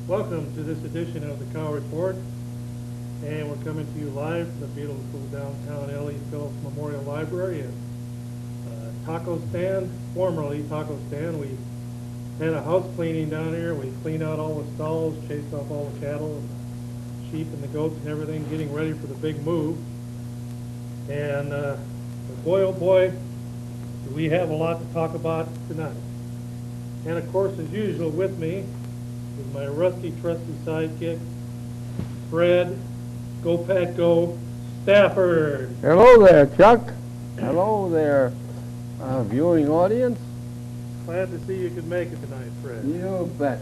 Welcome to this edition of the Cow Report, and we're coming to you live from the beautiful downtown L.E. Phillips Memorial Library and taco stand, formerly taco stand. We had a house cleaning down here. We cleaned out all the stalls, chased off all the cattle and the sheep and the goats and everything, getting ready for the big move. And boy, oh boy, do we have a lot to talk about tonight. And of course, as usual, with me is my rusty, trusty sidekick, Fred, Go Pat Go, Stafford. Hello there, Chuck. Hello there, viewing audience. Glad to see you could make it tonight, Fred. You bet.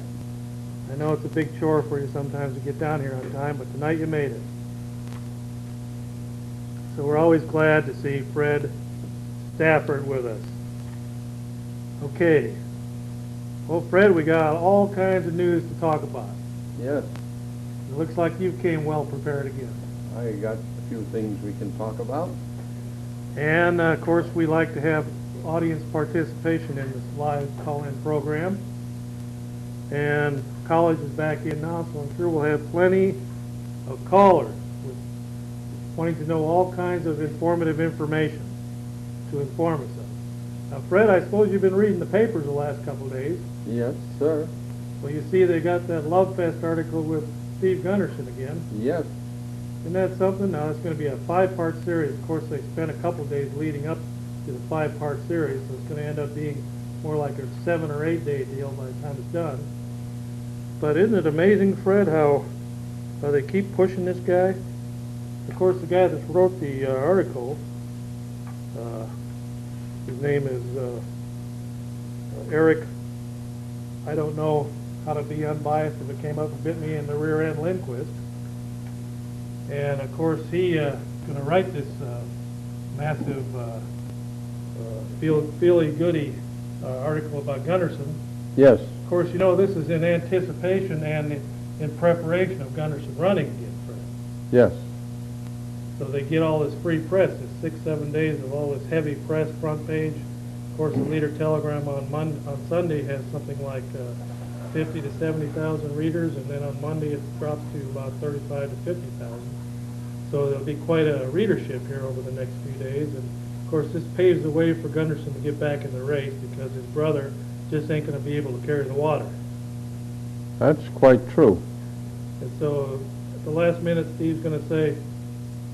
I know it's a big chore for you sometimes to get down here on time, but tonight you made it. So we're always glad to see Fred Stafford with us. Okay. Well, Fred, we got all kinds of news to talk about. Yes, It looks like you came well prepared again. I got a few things we can talk about. And, of course, we like to have audience participation in this live call-in program. And college is back in now, so I'm sure we'll have plenty of callers wanting to know all kinds of informative information to inform us of. Now, Fred, I suppose you've been reading the papers the last couple of days. Yes, sir. Well, you see they got that Love Fest article with Steve Gunderson again. Yes. Isn't that something? Now, it's going to be a 5-part series. Of course, they spent a couple of days leading up to the 5-part series, so it's going to end up being more like a 7 or 8 day deal by the time it's done. But isn't it amazing, Fred, how they keep pushing this guy? Of course, the guy that wrote the article, his name is Eric, I don't know how to be unbiased if it came up and bit me in the rear end, Lindquist. And of course, he going to write this massive feely-goody article about Gunderson. Yes. Of course, you know, this is in anticipation and in preparation of Gunderson running again, Fred. Yes. So they get all this free press, this 6-7 days of all this heavy press, front page. Of course, the Leader Telegram on Sunday has something like 50 to 70,000 readers, and then on Monday it drops to about 35 to 50,000. So there'll be quite a readership here over the next few days. And of course, this paves the way for Gunderson to get back in the race because his brother just ain't going to be able to carry the water. That's quite true. And so at the last minute, Steve's going to say,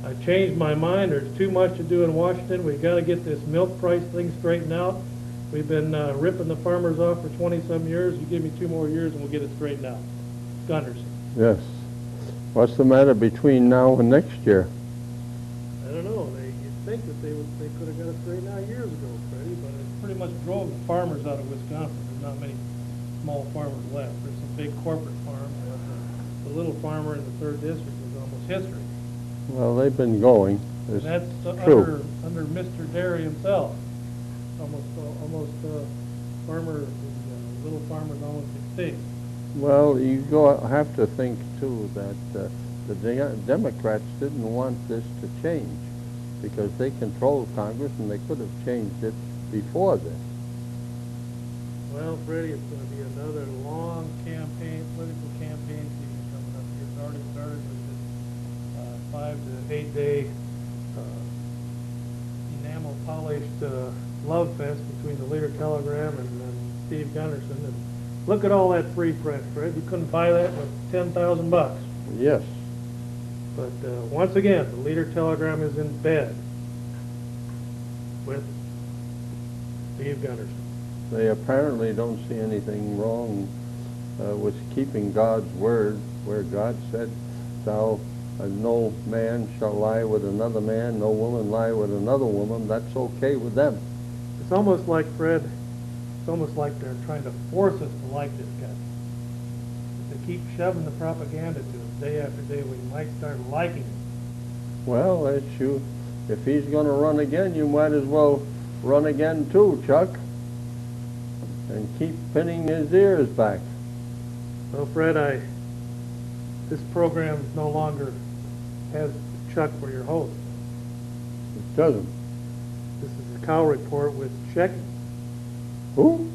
I changed my mind. There's too much to do in Washington. We've got to get this milk price thing straightened out. We've been ripping the farmers off for 20-some years. You give me 2 more years and we'll get it straightened out. Gunderson. Yes. What's the matter between now and next year? I don't know. You'd think that they could have got it straightened out years ago, Freddie, but it pretty much drove the farmers out of Wisconsin. There's not many small farmers left. There's some big corporate farms, but the little farmer in the 3rd district is almost history. Well, they've been going. And It's that's true. under Mr. Dairy himself. Almost farmer, little farmers almost extinct. Well, you have to think, too, that the Democrats didn't want this to change because they controlled Congress and they could have changed it before this. Well, Freddie, it's going to be another long political campaign season coming up. It's already started with this 5 to 8 day enamel polished love fest between the Leader Telegram and Steve Gunderson. And look at all that free print, Fred. You couldn't buy that with 10,000 bucks. Yes. But once again, the Leader Telegram is in bed with Steve Gunderson. They apparently don't see anything wrong with keeping God's word, where God said, no man shall lie with another man, no woman lie with another woman. That's okay with them. It's almost like, Fred, it's almost like they're trying to force us to like this guy. If they keep shoving the propaganda to us day after day, we might start liking him. Well, that's you. If he's going to run again, you might as well run again too, Chuck, and keep pinning his ears back. Well, Fred, this program no longer has Chuck for your host. It doesn't. This is the Cow Report with Checky. Who?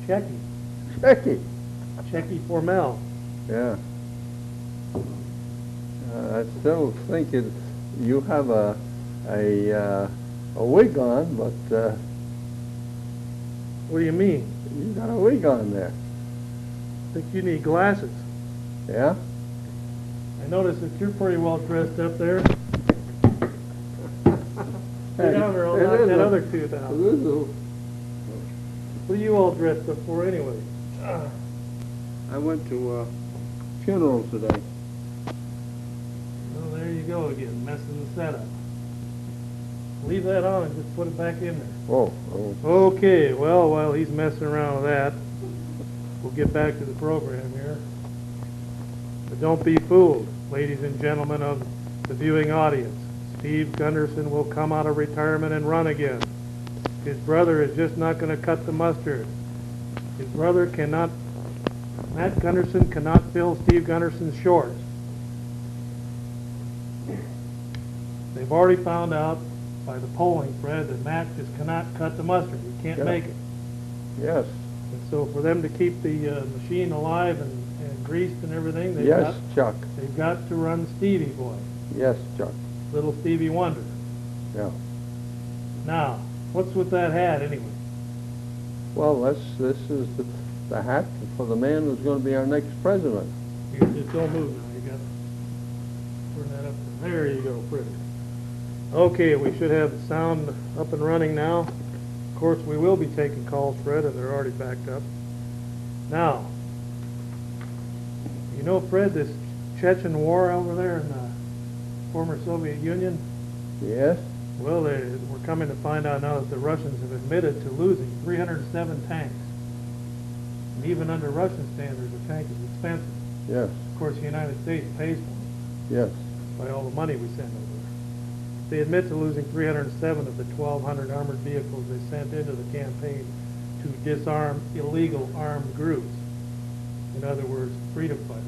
Checky. Checky. Checky Formel. Yeah. I still think you have a wig on, but What do you mean? you got a wig on there. I think you need glasses. Yeah? I notice that you're pretty well dressed up there. Get down there, I'll knock that other tooth out. What are you all dressed up for anyway? I went to a funeral today. Well, there you go again, messing the setup. Leave that on and just put it back in there. Oh. Okay, well, while he's messing around with that, we'll get back to the program here. But don't be fooled, ladies and gentlemen of the viewing audience. Steve Gunderson will come out of retirement and run again. His brother is just not going to cut the mustard. His brother cannot, Matt Gunderson cannot fill Steve Gunderson's shorts. They've already found out by the polling, Fred, that Matt just cannot cut the mustard. He can't make it. Yes. And so for them to keep the machine alive and greased and everything, Yes, Chuck. they've got to run Stevie Boy, Yes, Chuck. little Stevie Wonder. Yeah. Now, what's with that hat anyway? Well, this is the hat for the man who's going to be our next president. You just don't move now. You got to turn that up. There you go, pretty. Okay, we should have the sound up and running now. Of course, we will be taking calls, Fred, and they're already backed up. Now, you know, Fred, this Chechen war over there in the former Soviet Union, Yes? well, we're coming to find out now that the Russians have admitted to losing 307 tanks. And even under Russian standards, a tank is expensive. Yes. Of course, the United States pays for it Yes. by all the money we send over there. They admit to losing 307 of the 1,200 armored vehicles they sent into the campaign to disarm illegal armed groups. In other words, freedom fighters.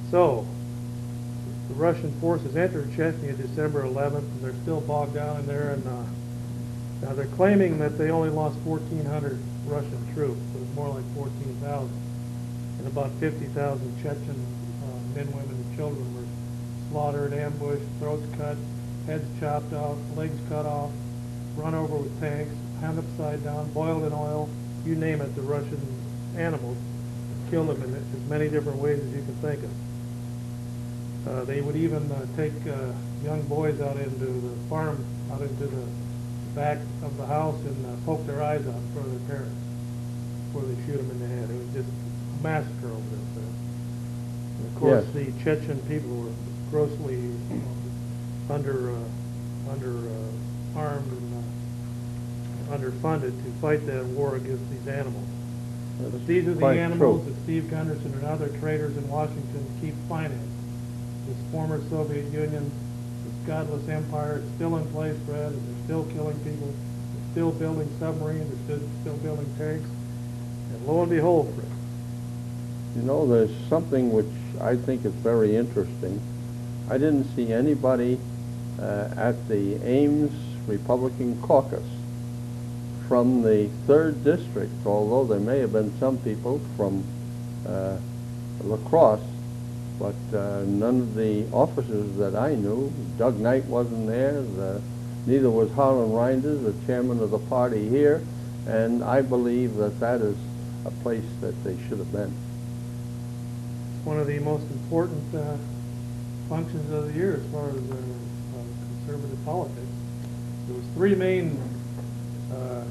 So, the Russian forces entered Chechnya December 11th, and they're still bogged down in there. And now they're claiming that they only lost 1,400 Russian troops, but it's more like 14,000. And about 50,000 Chechen men, women, and children were slaughtered, ambushed, throats cut, heads chopped off, legs cut off, run over with tanks, hung upside down, boiled in oil, you name it. The Russian animals killed them in as many different ways as you can think of. They would even take young boys out into the farm, out into the back of the house, and poke their eyes out in front of their parents before they shoot them in the head. It was just a massacre over there. And of course, the Chechen people were grossly armed and underfunded to fight that war against these animals. But these are the animals that Steve Gunderson and other traitors in Washington keep financing. This former Soviet Union, this godless empire is still in place, Fred, and they're still killing people. They're still building submarines. They're still building tanks. And lo and behold, Fred. You know, there's something which I think is very interesting. I didn't see anybody at the Ames Republican caucus from the 3rd District, although there may have been some people from La Crosse, but none of the officers that I knew. Doug Knight wasn't there, neither was Harlan Reinders, the chairman of the party here, And I believe that that is a place that they should have been. It's one of the most important functions of the year as far as conservative politics. There was three main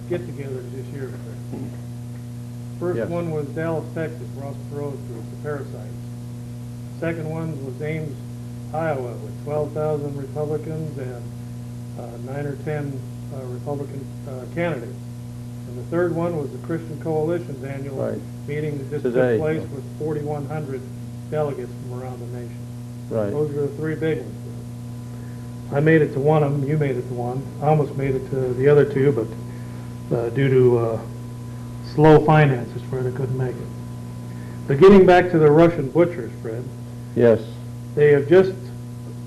get-togethers this year. First Yes. one was Dallas, Texas, Ross Perot's group, the Parasites. Second one was Ames, Iowa, with 12,000 Republicans and 9 or 10 Republican candidates. And the third one was the Christian Coalition's annual Right. meeting that just Today. took place with 4,100 delegates from around the nation. Right. Those are the three big ones. I made it to one of them, you made it to one. I almost made it to the other two, but due to slow finances, Fred, I couldn't make it. But getting back to the Russian butchers, Fred, Yes. they have just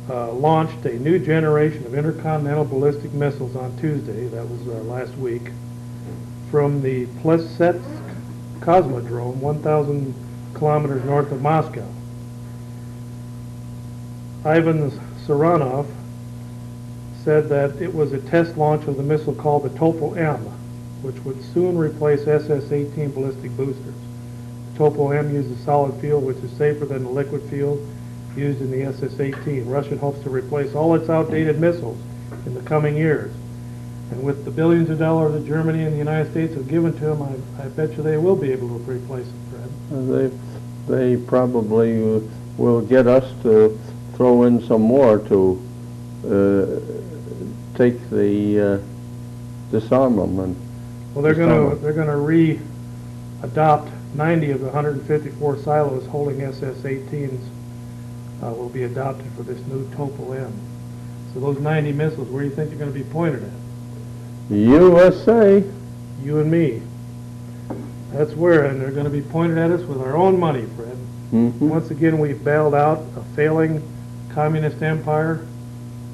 launched a new generation of intercontinental ballistic missiles on Tuesday, that was last week, from the Plesetsk Cosmodrome, 1,000 kilometers north of Moscow. Ivan Saranov said that it was a test launch of the missile called the Topol-M, which would soon replace SS-18 ballistic boosters. The Topol-M uses solid fuel, which is safer than the liquid fuel used in the SS-18. Russia hopes to replace all its outdated missiles in the coming years. And with the billions of dollars that Germany and the United States have given to them, I bet you they will be able to replace it, Fred. They probably will get us to throw in some more to take the disarmament. Well, they're going to re-adopt 90 of the 154 silos holding SS-18s will be adopted for this new Topol-M. So those 90 missiles, where do you think they're going to be pointed at? USA. You and me. That's where, and they're going to be pointed at us with our own money, Fred. Mm-hmm. Once again, we've bailed out a failing communist empire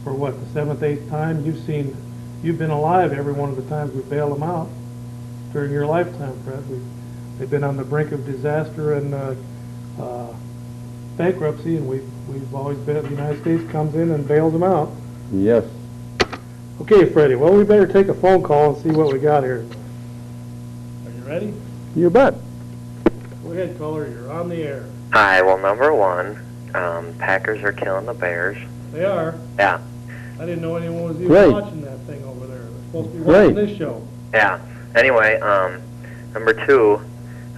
for what, the 7th, 8th time? You've been alive every one of the times we bailed them out during your lifetime, Fred. They've been on the brink of disaster and bankruptcy, and we've always been, the United States comes in and bails them out. Yes. Okay, Freddie, well, we better take a phone call and see what we got here. Are you ready? You bet. Go ahead, caller, you're on the air. Hi, well, number one, Packers are killing the Bears. They are. Yeah, I didn't know anyone was even Great. watching that thing over there. They're supposed to be Great. watching this show. yeah. Anyway, number two,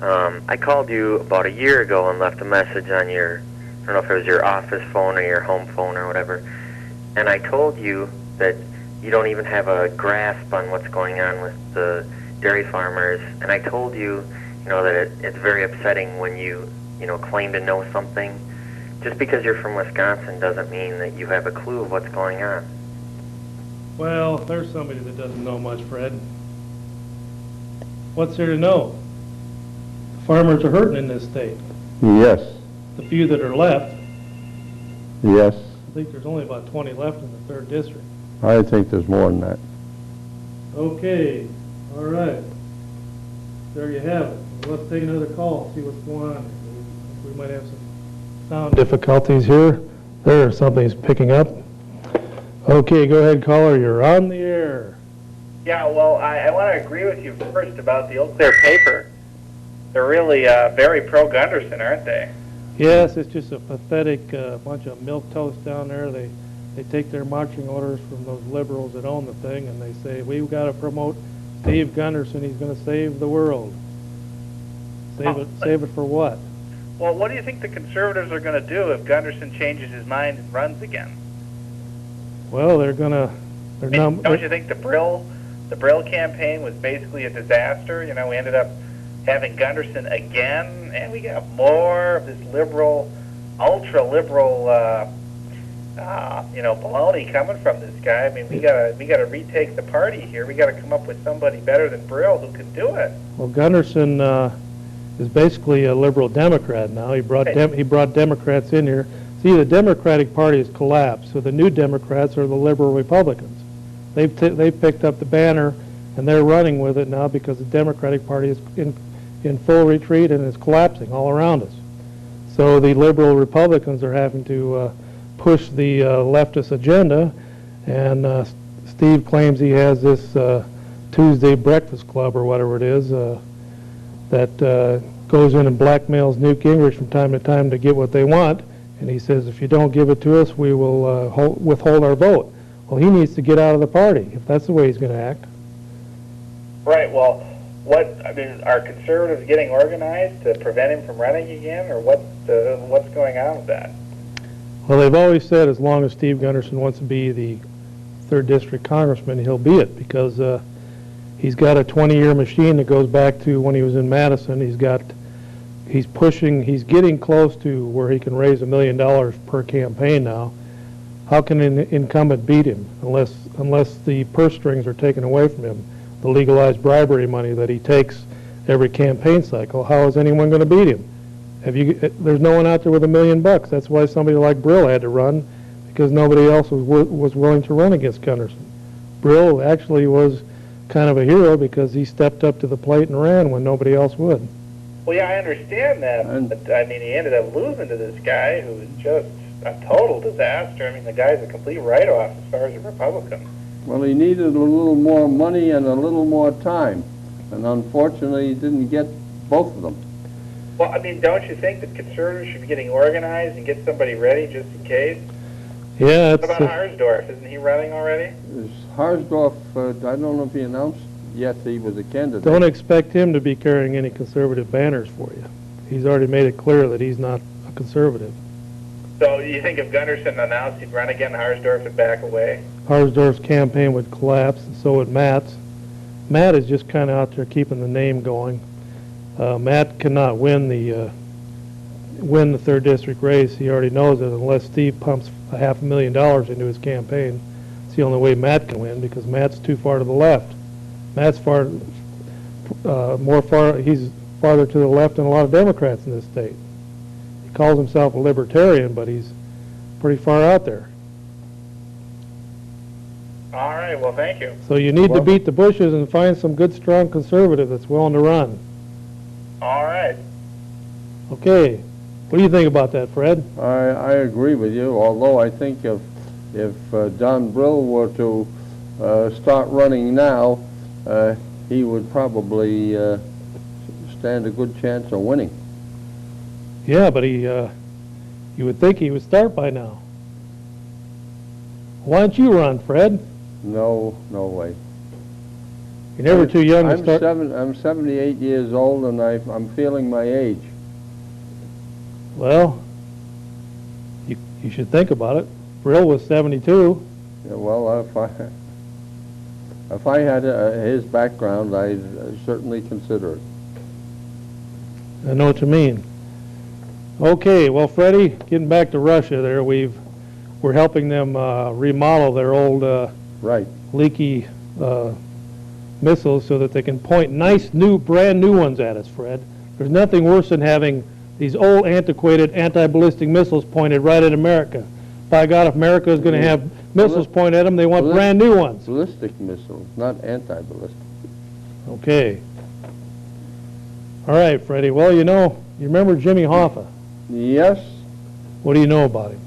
I called you about a year ago and left a message on your, I don't know if it was your office phone or your home phone or whatever, and I told you that you don't even have a grasp on what's going on with the dairy farmers, and I told you, that it's very upsetting when you claim to know something. Just because you're from Wisconsin doesn't mean that you have a clue of what's going on. Well, there's somebody that doesn't know much, Fred. What's there to know? Farmers are hurting in this state. Yes. The few that are left, Yes. I think there's only about 20 left in the 3rd district. I think there's more than that. Okay, all right. There you have it. Let's take another call, see what's going on. We might have some sound difficulties here. There, something's picking up. Okay, go ahead, caller. You're on the air. Yeah, well, I want to agree with you first about the Eau Claire paper. They're really very pro-Gunderson, aren't they? Yes, it's just a pathetic bunch of milquetoast down there. They take their marching orders from those liberals that own the thing, and they say, we've got to promote Steve Gunderson. He's going to save the world. Save it for what? Well, what do you think the conservatives are going to do if Gunderson changes his mind and runs again? Well, they're going to... Don't you think the Brill campaign was basically a disaster? We ended up having Gunderson again, and we got more of this liberal, ultra-liberal, baloney coming from this guy. I mean, we gotta retake the party here. We gotta come up with somebody better than Brill who can do it. Well, Gunderson is basically a liberal Democrat now. He brought Democrats in here. See, the Democratic Party has collapsed, so the new Democrats are the liberal Republicans. They've picked up the banner, and they're running with it now because the Democratic Party is in full retreat and is collapsing all around us. So the liberal Republicans are having to push the leftist agenda, and Steve claims he has this Tuesday Breakfast Club or whatever it is, that goes in and blackmails Newt Gingrich from time to time to get what they want. And he says, if you don't give it to us, we will withhold our vote. Well, he needs to get out of the party if that's the way he's going to act. Right, well, are conservatives getting organized to prevent him from running again, or what's going on with that? Well, they've always said as long as Steve Gunderson wants to be the 3rd District Congressman, he'll be it, because he's got a 20-year machine that goes back to when he was in Madison. He's getting close to where he can raise $1 million per campaign now. How can an incumbent beat him unless the purse strings are taken away from him, the legalized bribery money that he takes every campaign cycle? How is anyone going to beat him? There's no one out there with $1 million. That's why somebody like Brill had to run, because nobody else was willing to run against Gunderson. Brill actually was kind of a hero because he stepped up to the plate and ran when nobody else would. Well, yeah, I understand that, but I mean, he ended up losing to this guy who was just a total disaster. I mean, the guy's a complete write-off as far as a Republican. Well, he needed a little more money and a little more time, and unfortunately, he didn't get both of them. Well, I mean, don't you think that conservatives should be getting organized and get somebody ready just in case? Yeah, What about Harsdorf? Isn't he running already? Harsdorf, I don't know if he announced yet he was a candidate. don't expect him to be carrying any conservative banners for you. He's already made it clear that he's not a conservative. So you think if Gunderson announced he'd run again, Harsdorf would back away? Harsdorf's campaign would collapse, and so would Matt's. Matt is just kind of out there keeping the name going. Matt cannot win the 3rd District race. He already knows it unless Steve pumps $500,000 into his campaign. It's the only way Matt can win, because Matt's too far to the left. Matt's he's farther to the left than a lot of Democrats in this state. He calls himself a libertarian, but he's pretty far out there. All right, well, thank you. So you need to beat the Bushes and find some good, strong conservative that's willing to run. All right. Okay. What do you think about that, Fred? I agree with you, although I think if Don Brill were to start running now, he would probably stand a good chance of winning. Yeah, but you would think he would start by now. Why don't you run, Fred? No way. You're never too young to start. I'm 78 years old, and I'm feeling my age. Well, you should think about it. Brill was 72. Yeah, well, if I had his background, I'd certainly consider it. I know what you mean. Okay, well, Freddie, getting back to Russia there, we're helping them remodel their old Right. leaky missiles so that they can point nice, brand new ones at us, Fred. There's nothing worse than having these old, antiquated anti-ballistic missiles pointed right at America. By God, if America is going to have missiles pointed at them, they want brand new ones. Ballistic missiles, not anti-ballistic. Okay. All right, Freddie. Well, you remember Jimmy Hoffa. Yes, What do you know about him?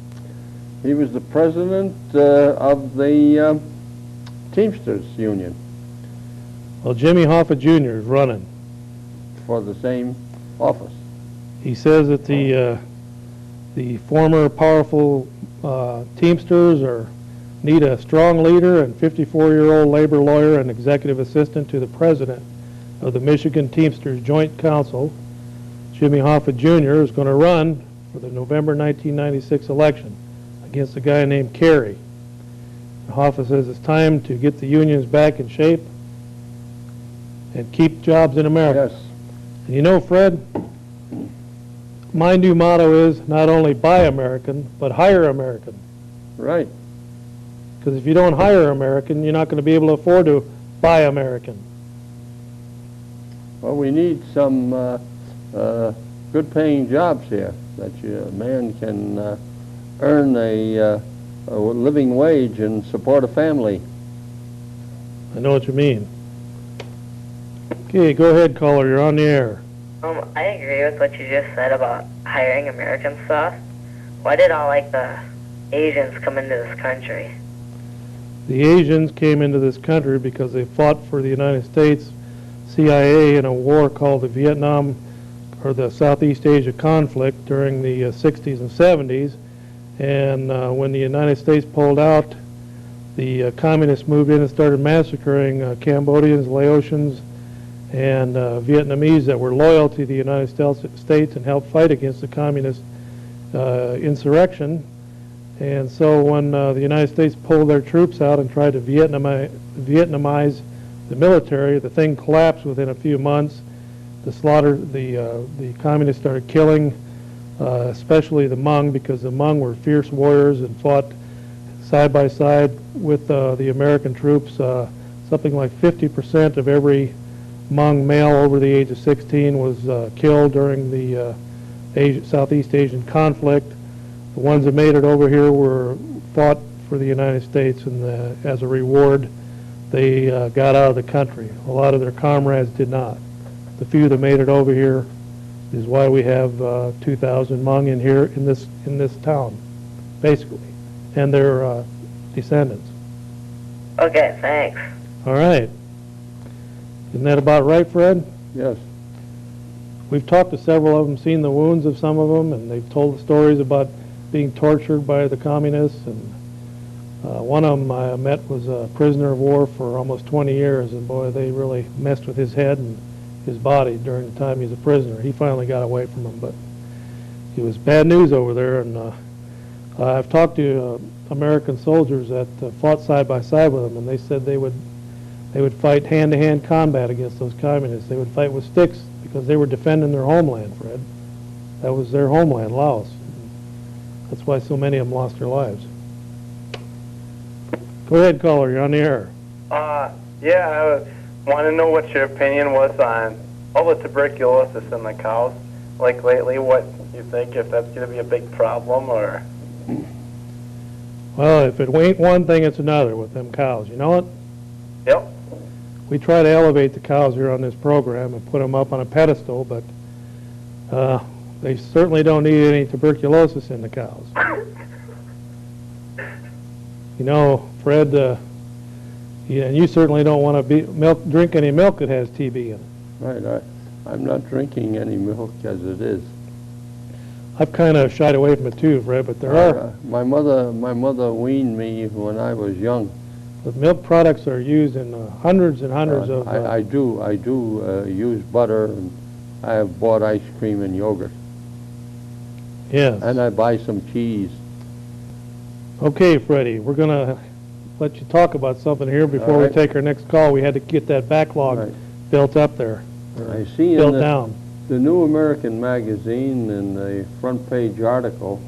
he was the president of the Teamsters Union Well, Jimmy Hoffa Jr. is running. for the same office. He says that the former powerful Teamsters need a strong leader, and 54-year-old labor lawyer and executive assistant to the president of the Michigan Teamsters Joint Council, Jimmy Hoffa Jr., is going to run for the November 1996 election against a guy named Kerry. Hoffa says it's time to get the unions back in shape and keep jobs in America. Yes. And you know, Fred, my new motto is not only buy American, but hire American. Right. Because if you don't hire American, you're not going to be able to afford to buy American. Well, we need some good-paying jobs here that a man can earn a living wage and support a family. I know what you mean. Okay, go ahead, caller. You're on the air. I agree with what you just said about hiring American stuff. Why did all, the Asians come into this country? The Asians came into this country because they fought for the United States CIA in a war called the Vietnam or the Southeast Asia conflict during the 60s and 70s. And when the United States pulled out, the communists moved in and started massacring Cambodians, Laotians, and Vietnamese that were loyal to the United States and helped fight against the communist insurrection. And so when the United States pulled their troops out and tried to Vietnamize the military, the thing collapsed within a few months. The communists started killing, especially the Hmong, because the Hmong were fierce warriors and fought side by side with the American troops. Something like 50% of every Hmong male over the age of 16 was killed during the Southeast Asian conflict. The ones that made it over here were fought for the United States, and as a reward, they got out of the country. A lot of their comrades did not. The few that made it over here is why we have 2,000 Hmong in here in this town, basically, and their descendants. Okay, thanks. All right. Isn't that about right, Fred? Yes. We've talked to several of them, seen the wounds of some of them, and they've told the stories about being tortured by the communists. And one of them I met was a prisoner of war for almost 20 years, and boy, they really messed with his head and his body during the time he was a prisoner. He finally got away from them, but it was bad news over there. And I've talked to American soldiers that fought side by side with them, and they said they would fight hand-to-hand combat against those communists. They would fight with sticks because they were defending their homeland, Fred. That was their homeland, Laos. That's why so many of them lost their lives. Go ahead, caller. You're on the air. Yeah, I want to know what your opinion was on all the tuberculosis in the cows. Like lately, what you think, if that's going to be a big problem, or... Well, if it ain't one thing, it's another with them cows. You know it? Yep. We try to elevate the cows here on this program and put them up on a pedestal, but they certainly don't need any tuberculosis in the cows. You know, Fred, and you certainly don't want to drink any milk that has TB in it. Right. I'm not drinking any milk as it is. I've kind of shied away from it too, Fred, but there are. My mother weaned me when I was young. But milk products are used in hundreds and hundreds of... I do use butter, and I have bought ice cream and yogurt. Yes. And I buy some cheese. Okay, Freddie, we're going to let you talk about something here before All right. we take our next call. We had to get that backlog Right. built up there. I see built in down. the New American Magazine, in the front page article,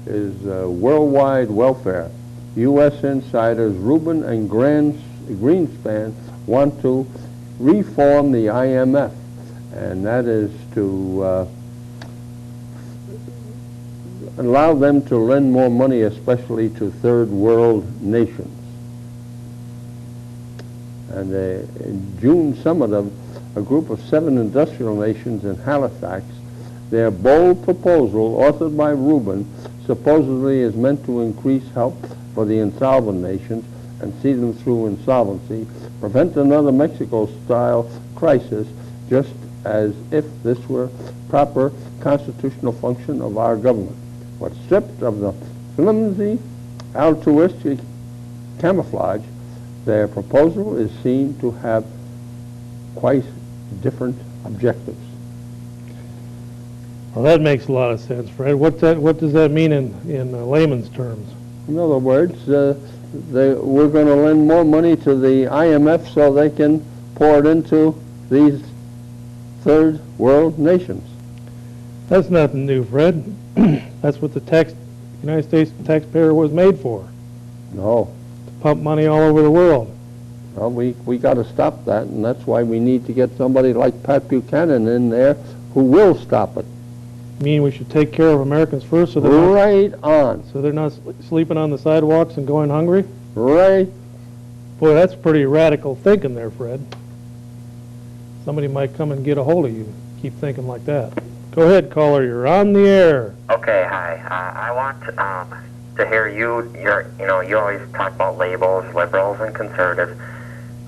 is worldwide welfare. U.S. insiders Rubin and Greenspan want to reform the IMF, and that is to allow them to lend more money, especially to third world nations. And in June summit of a group of 7 industrial nations in Halifax, their bold proposal, authored by Rubin, supposedly is meant to increase help for the insolvent nations and see them through insolvency, prevent another Mexico-style crisis, just as if this were proper constitutional function of our government. But stripped of the flimsy, altruistic camouflage, their proposal is seen to have quite different objectives. Well, that makes a lot of sense, Fred. What does that mean in layman's terms? In other words, we're going to lend more money to the IMF so they can pour it into these third world nations. That's nothing new, Fred. That's what the United States taxpayer was made for, No. to pump money all over the world. Well, we got to stop that, and that's why we need to get somebody like Pat Buchanan in there who will stop it. You mean we should take care of Americans first so Right on. they're not sleeping on the sidewalks and going hungry? Right. Boy, that's pretty radical thinking there, Fred. Somebody might come and get a hold of you. Keep thinking like that. Go ahead, caller. You're on the air. Okay, hi. I want to hear you always talk about labels, liberals and conservatives.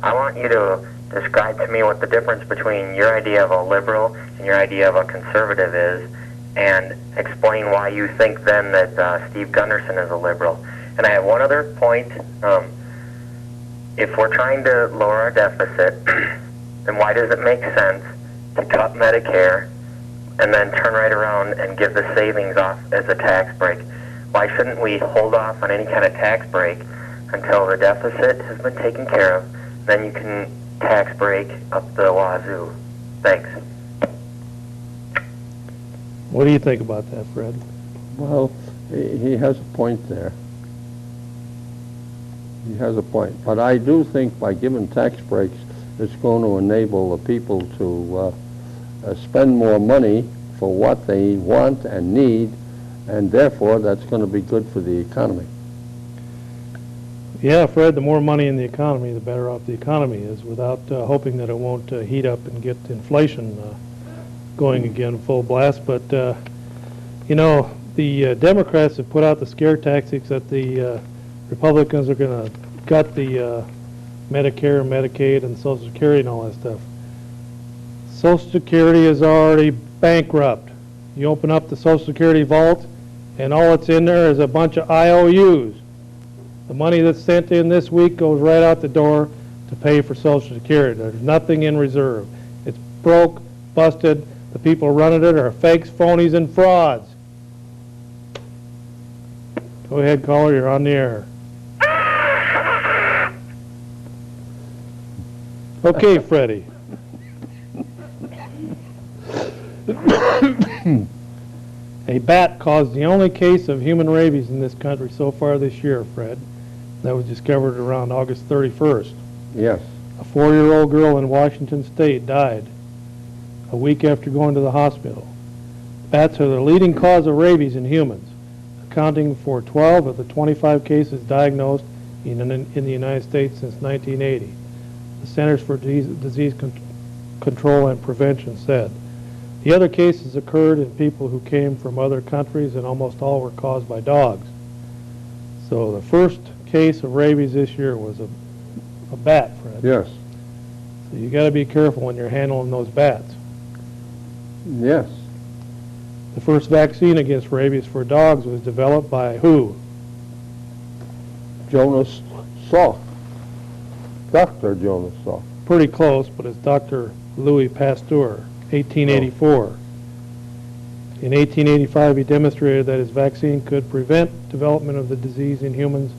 I want you to describe to me what the difference between your idea of a liberal and your idea of a conservative is, and explain why you think then that Steve Gunderson is a liberal. And I have one other point. If we're trying to lower our deficit, then why does it make sense to cut Medicare and then turn right around and give the savings off as a tax break? Why shouldn't we hold off on any kind of tax break until the deficit has been taken care of? Then you can tax break up the wazoo. Thanks. What do you think about that, Fred? Well, he has a point there. He has a point. But I do think by giving tax breaks, it's going to enable the people to spend more money for what they want and need, and therefore that's going to be good for the economy. Yeah, Fred, the more money in the economy, the better off the economy is, without hoping that it won't heat up and get inflation going again full blast. But, you know, the Democrats have put out the scare tactics that the Republicans are going to gut the Medicare, Medicaid, and Social Security and all that stuff. Social Security is already bankrupt. You open up the Social Security vault, and all that's in there is a bunch of IOUs. The money that's sent in this week goes right out the door to pay for Social Security. There's nothing in reserve. It's broke, busted. The people running it are fakes, phonies, and frauds. Go ahead, caller. You're on the air. Okay, Freddie. A bat caused the only case of human rabies in this country so far this year, Fred. That was discovered around August 31st. Yes. A 4-year-old girl in Washington State died a week after going to the hospital. Bats are the leading cause of rabies in humans, accounting for 12 of the 25 cases diagnosed in the United States since 1980. The Centers for Disease Control and Prevention said. The other cases occurred in people who came from other countries, and almost all were caused by dogs. So the first case of rabies this year was a bat, Fred. Yes. So you got to be careful when you're handling those bats. Yes. The first vaccine against rabies for dogs was developed by who? Jonas Salk. Dr. Jonas Salk. Pretty close, but it's Dr. Louis Pasteur, 1884. In 1885, he demonstrated that his vaccine could prevent development of the disease in humans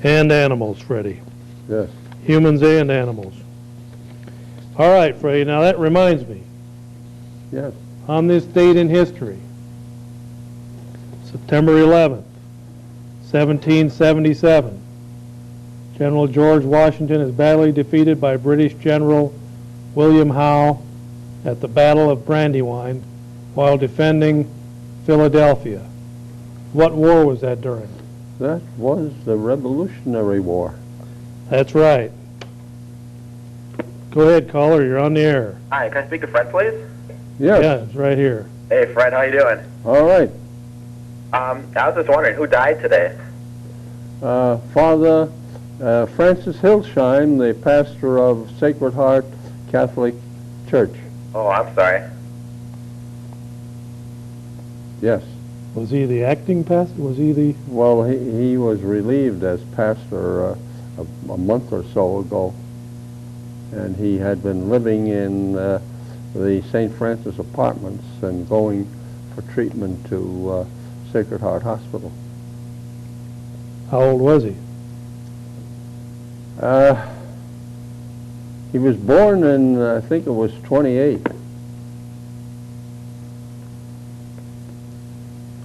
and animals, Freddie. Yes. Humans and animals. All right, Freddie, now that reminds me. Yes. On this date in history, September 11th, 1777, General George Washington is badly defeated by British General William Howe at the Battle of Brandywine while defending Philadelphia. What war was that during? That was the Revolutionary War. That's right. Go ahead, caller. You're on the air. Hi, can I speak to Fred, please? Yes. Yeah, it's right here. Hey, Fred, how you doing? All right. I was just wondering, who died today? Father Francis Hillshine, the pastor of Sacred Heart Catholic Church. Oh, I'm sorry. Yes. Was he the acting pastor? Was he the... Well, he was relieved as pastor a month or so ago, and he had been living in the St. Francis Apartments and going for treatment to Sacred Heart Hospital. How old was he? He was born in, I think it was 28.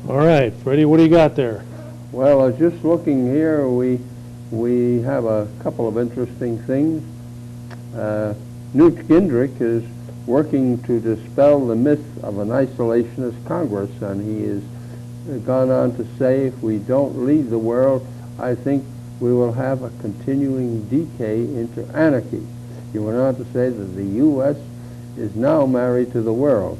All right, Freddie, what do you got there? Well, I was just looking here. We have a couple of interesting things. Newt Gingrich is working to dispel the myth of an isolationist Congress, and he has gone on to say, if we don't lead the world, I think we will have a continuing decay into anarchy. He went on to say that the U.S. is now married to the world.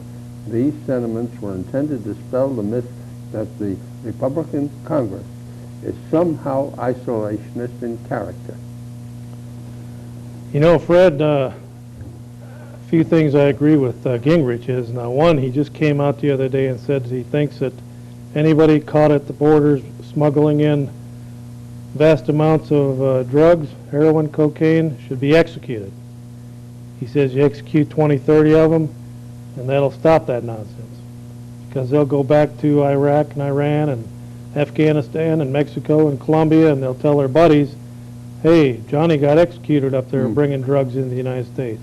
These sentiments were intended to dispel the myth that the Republican Congress is somehow isolationist in character. You know, Fred, a few things I agree with Gingrich is, now one, he just came out the other day and said that he thinks that anybody caught at the borders smuggling in vast amounts of drugs, heroin, cocaine, should be executed. He says you execute 20, 30 of them, and that'll stop that nonsense. Because they'll go back to Iraq and Iran and Afghanistan and Mexico and Colombia, and they'll tell their buddies, hey, Johnny got executed up there bringing drugs into the United States.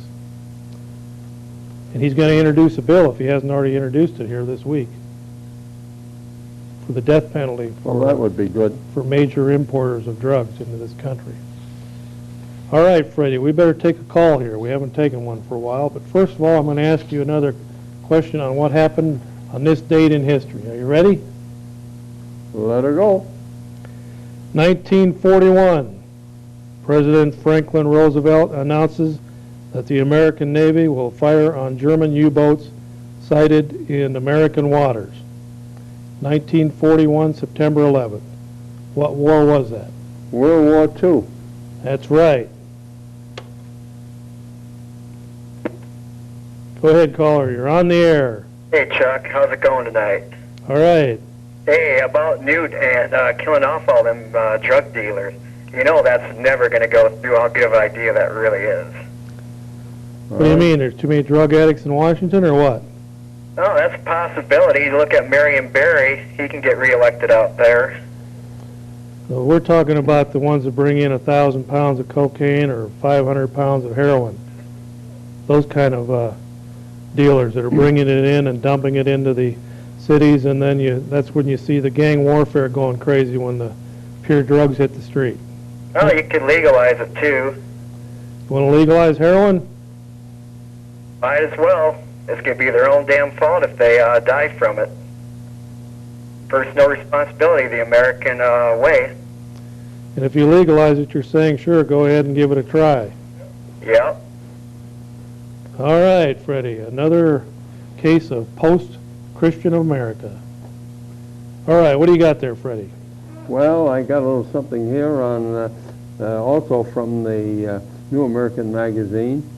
And he's going to introduce a bill, if he hasn't already introduced it here this week, for the death penalty Well, that would be good. for major importers of drugs into this country. All right, Freddie, we better take a call here. We haven't taken one for a while, but first of all, I'm going to ask you another question on what happened on this date in history. Are you ready? Let her go. 1941, President Franklin Roosevelt announces that the American Navy will fire on German U-boats sighted in American waters. 1941, September 11th. What war was that? World War II. That's right. Go ahead, caller. You're on the air. Hey, Chuck, how's it going tonight? All right. Hey, about Newt and killing off all them drug dealers. You know that's never going to go through how good of an idea that really is. What do you mean? There's too many drug addicts in Washington, or what? Oh, that's a possibility. You look at Marion Barry, he can get reelected out there. So we're talking about the ones that bring in 1,000 pounds of cocaine or 500 pounds of heroin. Those kind of dealers that are bringing it in and dumping it into the cities, and then that's when you see the gang warfare going crazy when the pure drugs hit the street. Oh, you could legalize it too. You want to legalize heroin? Might as well. It's going to be their own damn fault if they die from it. First, no responsibility, the American way. And if you legalize it, you're saying, sure, go ahead and give it a try. Yeah. All right, Freddie, another case of post-Christian America. All right, what do you got there, Freddie? Well, I got a little something here on also from the New American Magazine.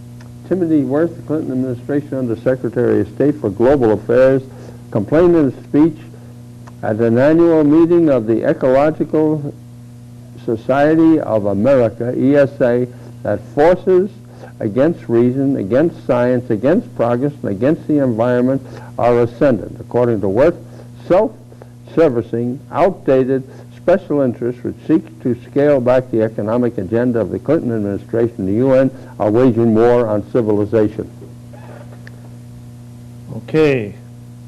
Timothy Worth, the Clinton administration under Secretary of State for Global Affairs, complained in a speech at an annual meeting of the Ecological Society of America, ESA, that forces against reason, against science, against progress, and against the environment are ascendant. According to Worth, self-servicing, outdated special interests which seek to scale back the economic agenda of the Clinton administration, the UN, are waging war on civilization. Okay,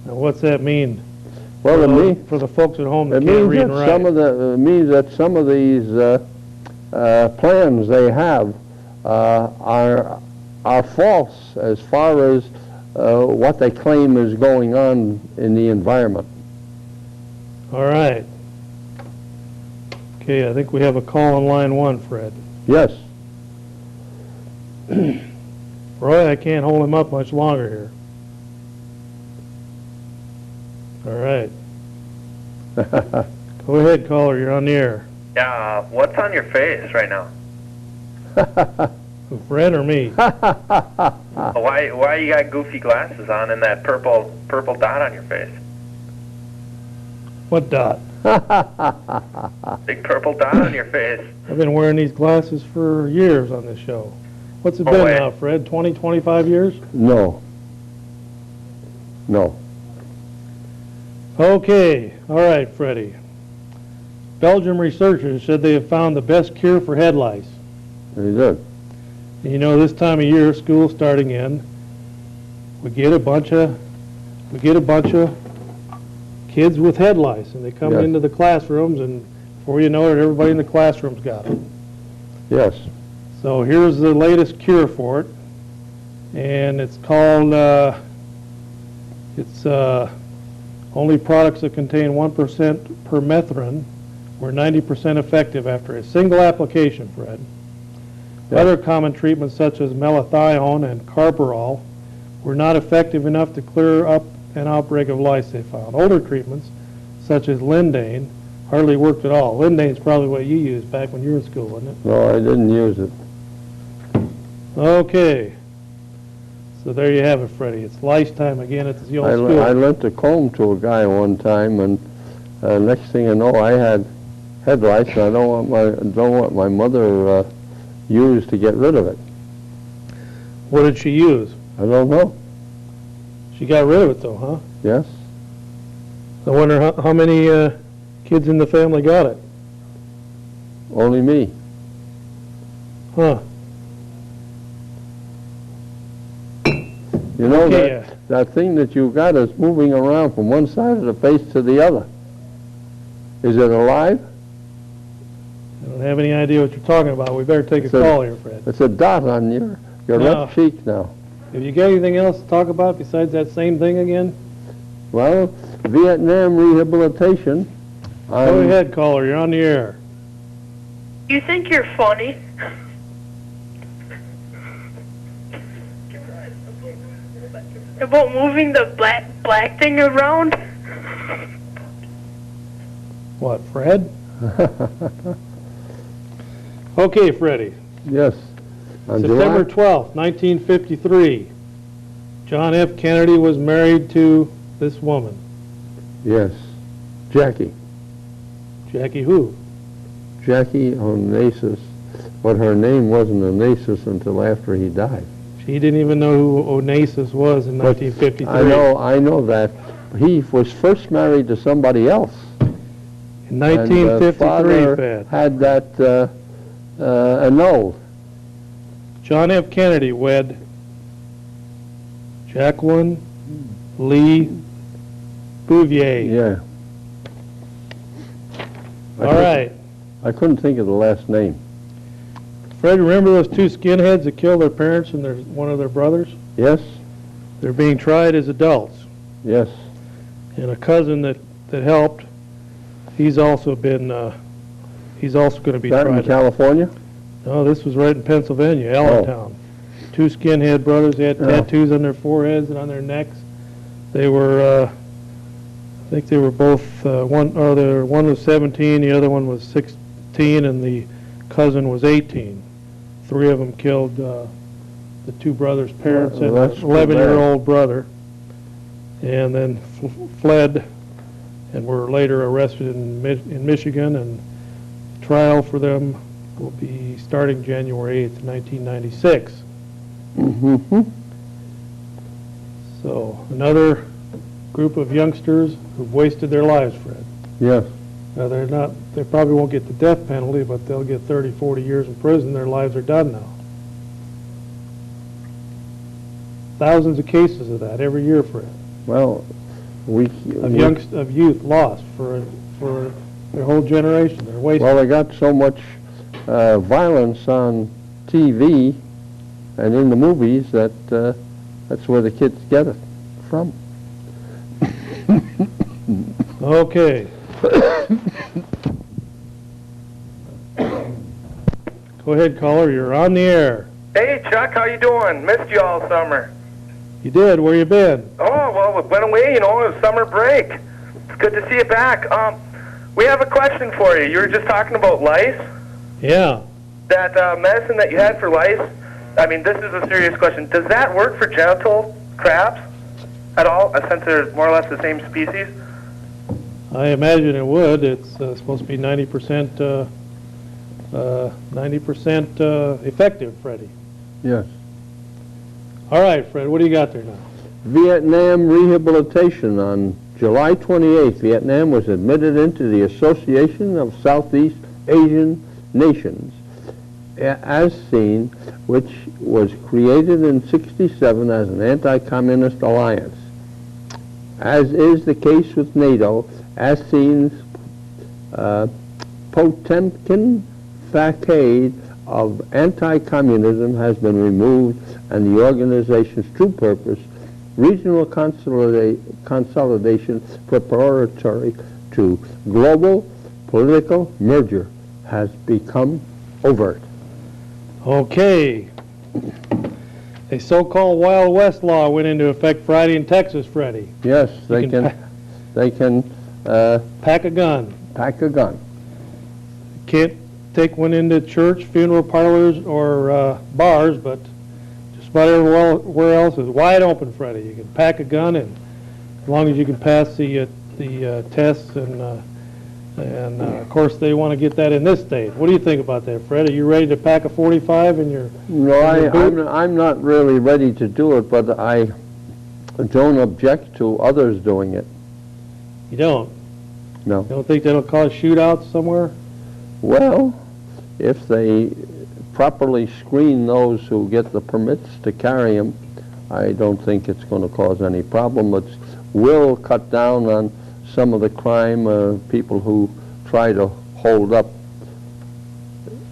now what's that mean? Well, For the folks at home that it can't means read that and write. some of these plans they have are false as far as what they claim is going on in the environment. All right. Okay, I think we have a call on line one, Fred. Yes. Roy, I can't hold him up much longer here. All right. Go ahead, caller. You're on the air. Yeah, what's on your face right now? Who, Fred or me? Why you got goofy glasses on and that purple dot on your face? What dot? Big purple dot on your face. I've been wearing these glasses for years on this show. What's it been wait. now, Fred? 20, 25 years? No. No. Okay. All right, Freddie. Belgium researchers said they have found the best cure for head lice. Very good. You know, this time of year, school starting in, we get a bunch of kids with head lice, and they come Yes. into the classrooms, and before you know it, everybody in the classroom's got it. Yes. So here's the latest cure for it, and it's called, only products that contain 1% permethrin were 90% effective after a single application, Fred. Yeah. Other common treatments such as malathion and carbaryl were not effective enough to clear up an outbreak of lice, they found. Older treatments such as lindane Hardly worked at all. Lindane's probably what you used back when you were in school, wasn't it? No, I didn't use it. Okay. So there you have it, Freddie. It's lice time again at the old I school. lent a comb to a guy one time, and next thing I know, I had head lice, and I don't want my mother used to get rid of it. What did she use? I don't know. She got rid of it, though, huh? Yes? I wonder how many kids in the family got it. Only me. Huh. You know, Okay, that thing that you got is moving around from one side of the face to the other. Is it alive? I don't have any idea what you're talking about. We better take a It's a- call here, Fred. It's a dot on your No. left cheek now. Have you got anything else to talk about besides that same thing again? Well, Vietnam rehabilitation. Go ahead, caller. You're on the air. You think you're funny? About moving the black thing around? What, Fred? Okay, Freddie. Yes. On September July, 12th, 1953, John F. Kennedy was married to this woman. yes. Jackie. Jackie who? Jackie Onassis, but her name wasn't Onassis until after he died. She didn't even know who Onassis was in But 1953. I know that. He was first married to somebody else. In 1953, father Fred. had that annulled. John F. Kennedy wed Jacqueline Lee Bouvier. Yeah. All right. I couldn't think of the last name. Fred, remember those two skinheads that killed their parents and one of their brothers? Yes? They're being tried as adults. Yes. And a cousin that helped, he's also going to be That in tried. California? No, this was right in Pennsylvania, Allentown. Two skinhead brothers, they had tattoos on their foreheads and on their necks. They were, I think they were both, one was 17, the other one was 16, and the cousin was 18. Three of them killed the two brothers' parents and Well, an that's too 11-year-old brother, and then fled and were later arrested in Michigan, and trial for them will be starting January 8th, 1996. Mm-hmm. So another group of youngsters who've wasted their lives, Fred. Yes. Now they probably won't get the death penalty, but they'll get 30, 40 years in prison. Their lives are done now. Thousands of cases of that every year, Fred. Well, Of youth lost for their whole generation. They're wasted. well, they got so much violence on TV and in the movies that that's where the kids get it from. Okay. Go ahead, caller. You're on the air. Hey, Chuck, how you doing? Missed you all summer. You did. Where you been? Oh, well, it went away, it was summer break. It's good to see you back. We have a question for you. You were just talking about lice. Yeah. That medicine that you had for lice, I mean, this is a serious question. Does that work for genital crabs at all, since they're more or less the same species? I imagine it would. It's supposed to be 90% effective, Freddie. Yes. All right, Fred, what do you got there now? Vietnam rehabilitation. On July 28th, Vietnam was admitted into the Association of Southeast Asian Nations, as seen, which was created in '67 as an anti-communist alliance. As is the case with NATO, as seen, Potemkin facade of anti-communism has been removed, and the organization's true purpose, regional consolidation preparatory to global political merger, has become overt. Okay. A so-called Wild West law went into effect Friday in Texas, Freddie. Yes, You they can can Pack a gun. Pack a gun. Can't take one into church, funeral parlors, or bars, but just about everywhere else is wide open, Freddie. You can pack a gun, and as long as you can pass the tests, and of course they want to get that in this state. What do you think about that, Fred? Are you ready to pack a 45 in your? No, I'm not really ready to do it, but I don't object to others doing it. You don't? No. You don't think that'll cause shootouts somewhere? Well, if they properly screen those who get the permits to carry them, I don't think it's going to cause any problem. It will cut down on some of the crime, people who try to hold up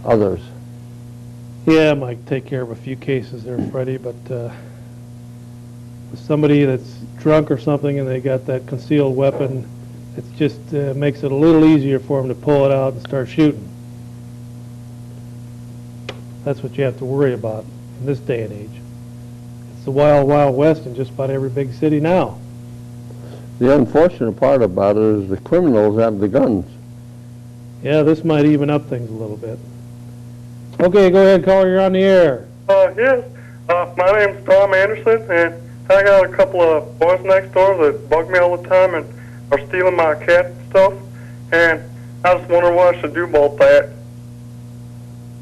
others. Yeah, it might take care of a few cases there, Freddie, but somebody that's drunk or something and they got that concealed weapon, it just makes it a little easier for them to pull it out and start shooting. That's what you have to worry about in this day and age. It's the wild, wild west in just about every big city now. The unfortunate part about it is the criminals have the guns. Yeah, this might even up things a little bit. Okay, go ahead, caller, you're on the air. Yes. My name's Tom Anderson, and I got a couple of boys next door that bug me all the time and are stealing my cat and stuff. And I just wonder what I should do about that.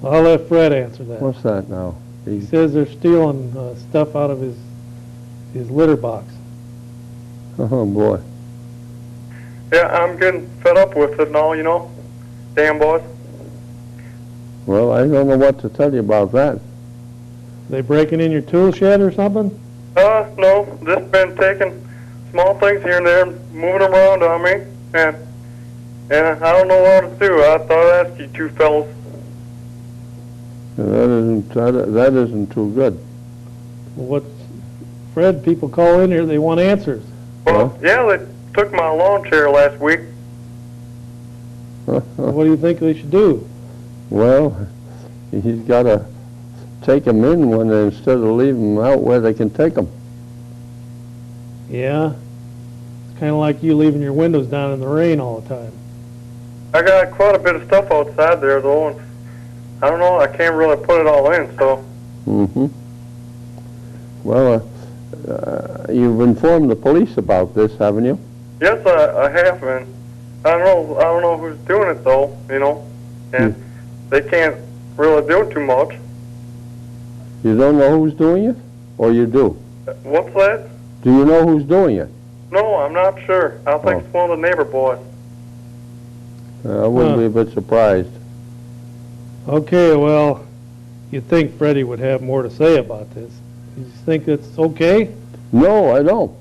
I'll let Fred answer that. What's that now? He says they're stealing stuff out of his litter box. Oh, boy. Yeah, I'm getting fed up with it and all, you know. Damn boys. Well, I don't know what to tell you about that. They breaking in your tool shed or something? No, just been taking small things here and there and moving them around on me. And I don't know what to do. I thought I'd ask you two fellas. That isn't too good. Well, Fred, people call in here, they want answers. Well, yeah, they took my lawn chair last week. What do you think they should do? Well, he's got to take them in when instead of leaving them out where they can take them. Yeah? It's kind of like you leaving your windows down in the rain all the time. I got quite a bit of stuff outside there, though, and I don't know, I can't really put it all in, so. Mm-hmm. Well, you've informed the police about this, haven't you? Yes, I have, and I don't know who's doing it, though, you know, and they can't really do too much. You don't know who's doing it? Or you do? What's that? Do you know who's doing it? No, I'm not sure. I think it's one of the neighbor boys. I wouldn't be a bit surprised. Okay, well, you'd think Freddie would have more to say about this. You think it's okay? No, I don't.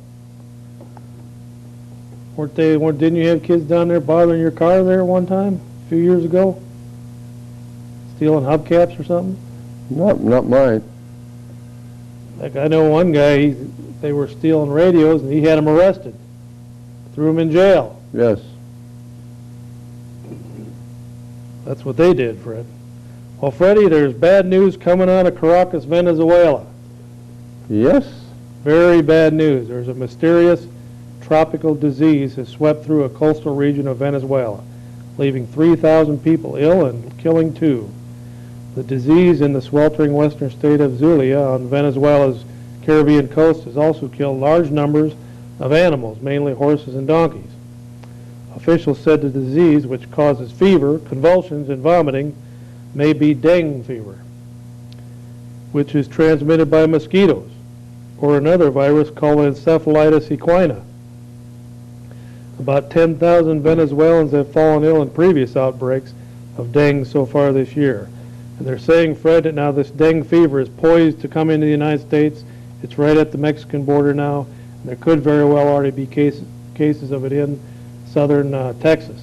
Didn't you have kids down there bothering your car there one time, a few years ago? Stealing hubcaps or something? Not mine. Like, I know one guy, they were stealing radios, and he had them arrested. Threw them in jail. Yes. That's what they did, Fred. Well, Freddie, there's bad news coming out of Caracas, Venezuela. Yes? Very bad news. There's a mysterious tropical disease has swept through a coastal region of Venezuela, leaving 3,000 people ill and killing 2. The disease in the sweltering western state of Zulia on Venezuela's Caribbean coast has also killed large numbers of animals, mainly horses and donkeys. Officials said the disease, which causes fever, convulsions, and vomiting, may be dengue fever, which is transmitted by mosquitoes, or another virus called encephalitis equina. About 10,000 Venezuelans have fallen ill in previous outbreaks of dengue so far this year. And they're saying, Fred, that now this dengue fever is poised to come into the United States. It's right at the Mexican border now. And there could very well already be cases of it in southern Texas.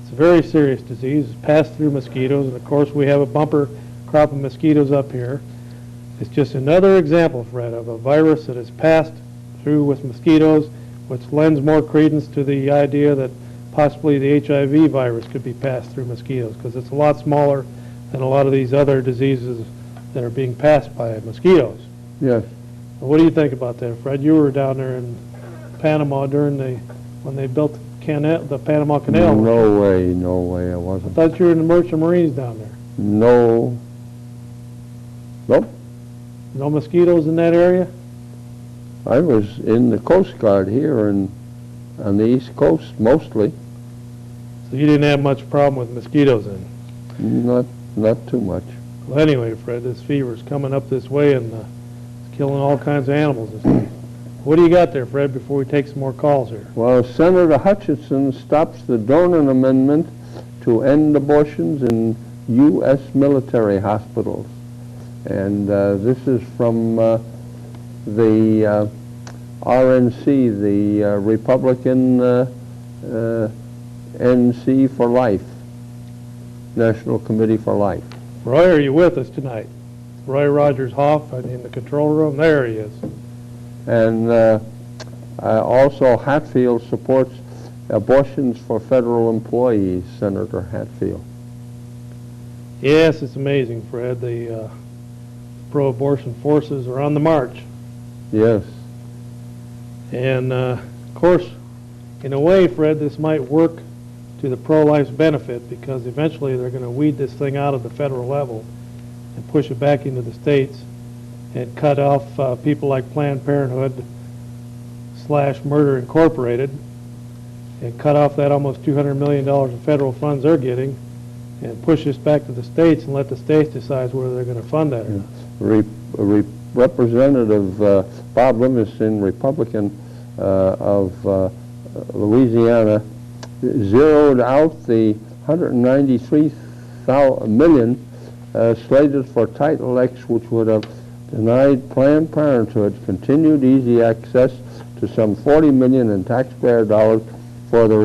It's a very serious disease. It's passed through mosquitoes, and of course we have a bumper crop of mosquitoes up here. It's just another example, Fred, of a virus that is passed through with mosquitoes, which lends more credence to the idea that possibly the HIV virus could be passed through mosquitoes, because it's a lot smaller than a lot of these other diseases that are being passed by mosquitoes. Yes. What do you think about that, Fred? You were down there in Panama when they built the the Panama Canal. No way, no way, I I wasn't. thought you were in the Merchant Marines down there. No. Nope. No mosquitoes in that area? I was in the Coast Guard here and on the East Coast mostly. So you didn't have much problem with mosquitoes then? Not too much. Well, anyway, Fred, this fever's coming up this way and it's killing all kinds of animals and stuff. What do you got there, Fred, before we take some more calls here? Well, Senator Hutchinson stops the Dornan Amendment to end abortions in U.S. military hospitals. And this is from the RNC, the Republican NC for Life, National Committee for Life. Roy, are you with us tonight? Roy Rogers Hoff in the control room. There he is. And also Hatfield supports abortions for federal employees, Senator Hatfield. Yes, it's amazing, Fred. The pro-abortion forces are on the march. Yes. And, of course, in a way, Fred, this might work to the pro-life's benefit because eventually they're going to weed this thing out of the federal level and push it back into the states and cut off people like Planned Parenthood / Murder Incorporated and cut off that almost $200 million of federal funds they're getting and push this back to the states and let the states decide whether they're going to fund that or not. Representative Bob Livingston, Republican of Louisiana, zeroed out the $193 million slated for Title X, which would have denied Planned Parenthood continued easy access to some $40 million in taxpayer dollars for the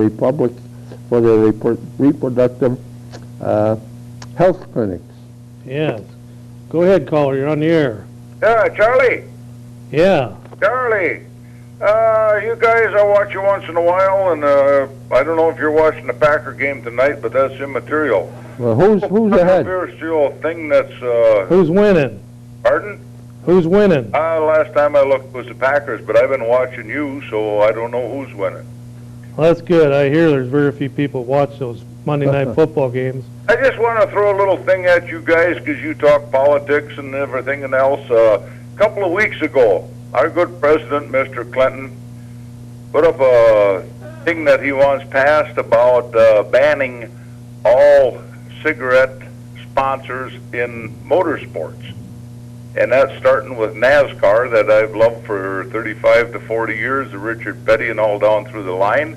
reproductive health clinics. Yes. Go ahead, caller. You're on the air. Yeah, Charlie. Yeah. Charlie. You guys, I watch you once in a while, and I don't know if you're watching the Packer game tonight, but that's immaterial. Well, who's ahead? Controversial thing that's. Who's winning? Pardon? Who's winning? Last time I looked was the Packers, but I've been watching you, so I don't know who's winning. Well, that's good. I hear there's very few people watch those Monday night football games. I just want to throw a little thing at you guys because you talk politics and everything and else. A couple of weeks ago, our good president, Mr. Clinton, put up a thing that he wants passed about banning all cigarette sponsors in motorsports. And that's starting with NASCAR that I've loved for 35 to 40 years, the Richard Petty and all down through the line.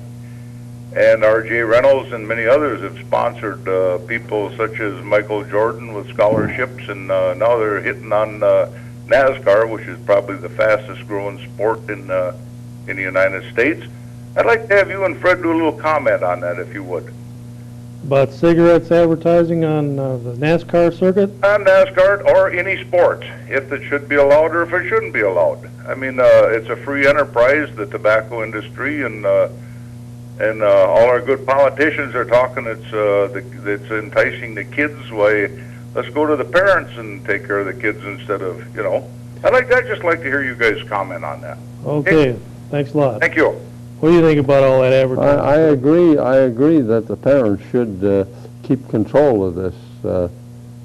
And R.J. Reynolds and many others have sponsored people such as Michael Jordan with scholarships, and now they're hitting on NASCAR, which is probably the fastest growing sport in the United States. I'd like to have you and Fred do a little comment on that, if you would. About cigarettes advertising on the NASCAR circuit? On NASCAR or any sport, if it should be allowed or if it shouldn't be allowed. I mean, it's a free enterprise, the tobacco industry, and all our good politicians are talking. It's enticing the kids. Why, let's go to the parents and take care of the kids instead of, I'd just like to hear you guys comment on that. Okay, thanks a lot. Thank you. What do you think about all that advertising? I agree that the parents should keep control of this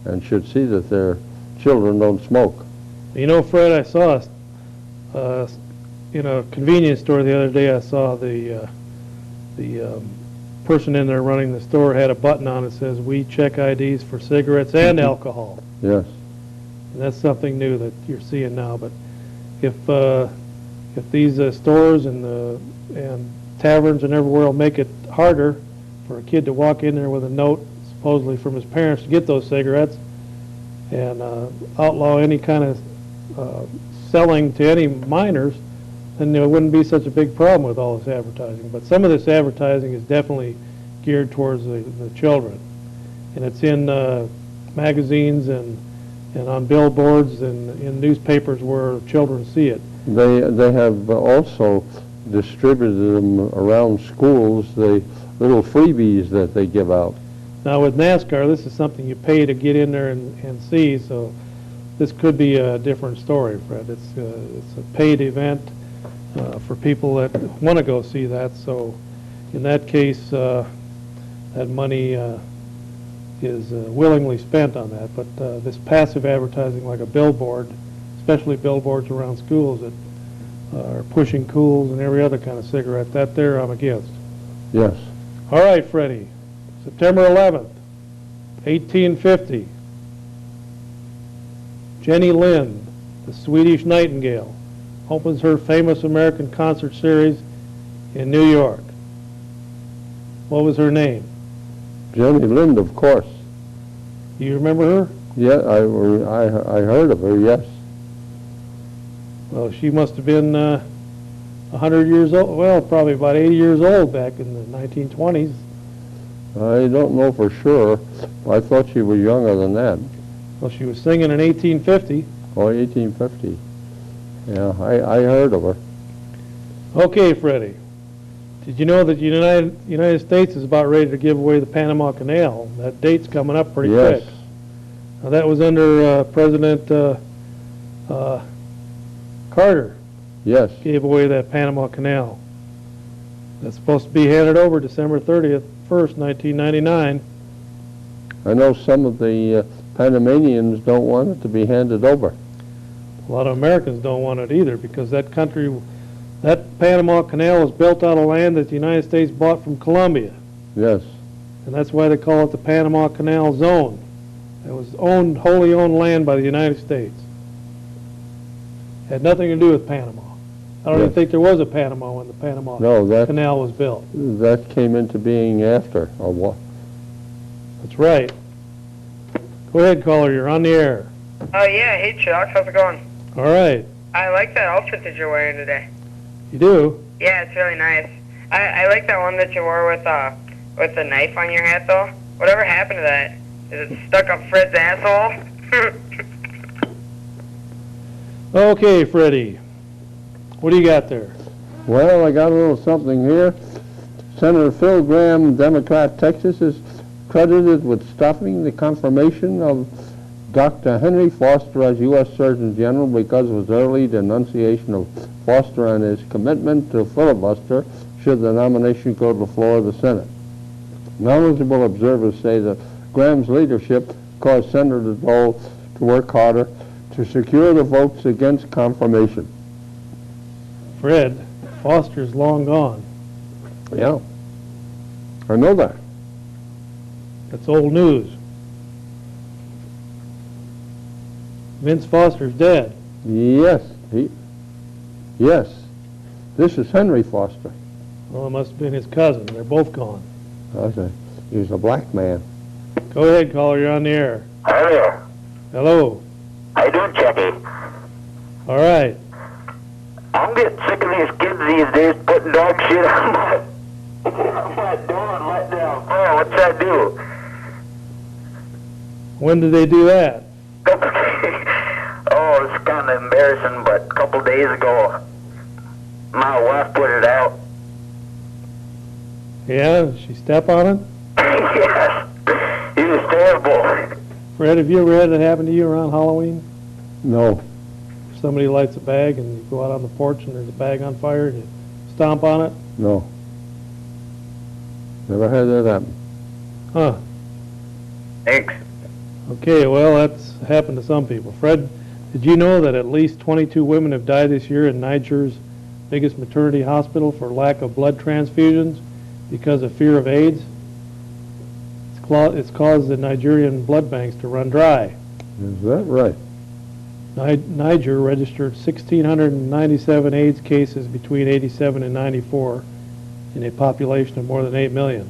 and should see that their children don't smoke. You know, Fred, I saw in a convenience store the other day, I saw the person in there running the store had a button on it that says, "We check IDs for cigarettes and alcohol." Yes. And that's something new that you're seeing now. But if these stores and taverns and everywhere will make it harder for a kid to walk in there with a note, supposedly from his parents, to get those cigarettes, and outlaw any kind of selling to any minors, then there wouldn't be such a big problem with all this advertising. But some of this advertising is definitely geared towards the children. And it's in magazines and on billboards and in newspapers where children see it. They have also distributed them around schools, the little freebies that they give out. Now with NASCAR, this is something you pay to get in there and see, so this could be a different story, Fred. It's a paid event for people that want to go see that. So in that case, that money is willingly spent on that. But this passive advertising, like a billboard, especially billboards around schools that are pushing Cools and every other kind of cigarette, that there I'm against. Yes. All right, Freddie. September 11th, 1850. Jenny Lind, the Swedish Nightingale, opens her famous American concert series in New York. What was her name? Jenny Lind, of course. Do you remember her? Yeah, I heard of her, yes. Well, she must have been 100 years old. Well, probably about 80 years old back in the 1920s. I don't know for sure. I thought she was younger than that. Well, she was singing in 1850. Oh, 1850. Yeah, I heard of her. Okay, Freddie. Did you know that the United States is about ready to give away the Panama Canal? That date's coming up pretty Yes. quick. Now, that was under President Carter. Yes. Gave away that Panama Canal. That's supposed to be handed over December 30th, 1st, 1999. I know some of the Panamanians don't want it to be handed over. A lot of Americans don't want it either because that Panama Canal was built out of land that the United States bought from Colombia. Yes. And that's why they call it the Panama Canal Zone. It was wholly owned land by the United States. Had nothing to do with Panama. I don't Yeah. even think there was a Panama when the Panama No, that Canal was built. came into being after. Or what? That's right. Go ahead, caller. You're on the air. Oh yeah, hey Chuck, how's it going? All right. I like that outfit that you're wearing today. You do? Yeah, it's really nice. I like that one that you wore with the knife on your hat though. Whatever happened to that? Is it stuck up Fred's asshole? Okay, Freddie. What do you got there? Well, I got a little something here. Senator Phil Gramm, Democrat, Texas, is credited with stopping the confirmation of Dr. Henry Foster as U.S. Surgeon General because of his early denunciation of Foster and his commitment to filibuster should the nomination go to the floor of the Senate. Knowledgeable observers say that Graham's leadership caused Senator Dole to work harder to secure the votes against confirmation. Fred, Foster's long gone. Yeah, I know that. That's old news. Vince Foster's dead. Yes, yes. This is Henry Foster. Well, it must have been his cousin. They're both gone. Okay. He's a black man. Go ahead, caller. You're on the air. Hi there. Hello. How you doing, Chucky? All right. I'm getting sick of these kids these days putting dog shit on my door and letting them. Oh, what's that do? When did they do that? Oh, it's kind of embarrassing, but a couple days ago, my wife put it out. Yeah? Did she step on it? Yes, it was terrible. Fred, have you ever had that happen to you around Halloween? No. Somebody lights a bag and you go out on the porch and there's a bag on fire and you stomp on it? No. Never had that happen. Huh. Thanks. Okay, well, that's happened to some people. Fred, did you know that at least 22 women have died this year in Niger's biggest maternity hospital for lack of blood transfusions because of fear of AIDS? It's caused the Nigerian blood banks to run dry. Is that right? Niger registered 1,697 AIDS cases between 87 and 94 in a population of more than 8 million.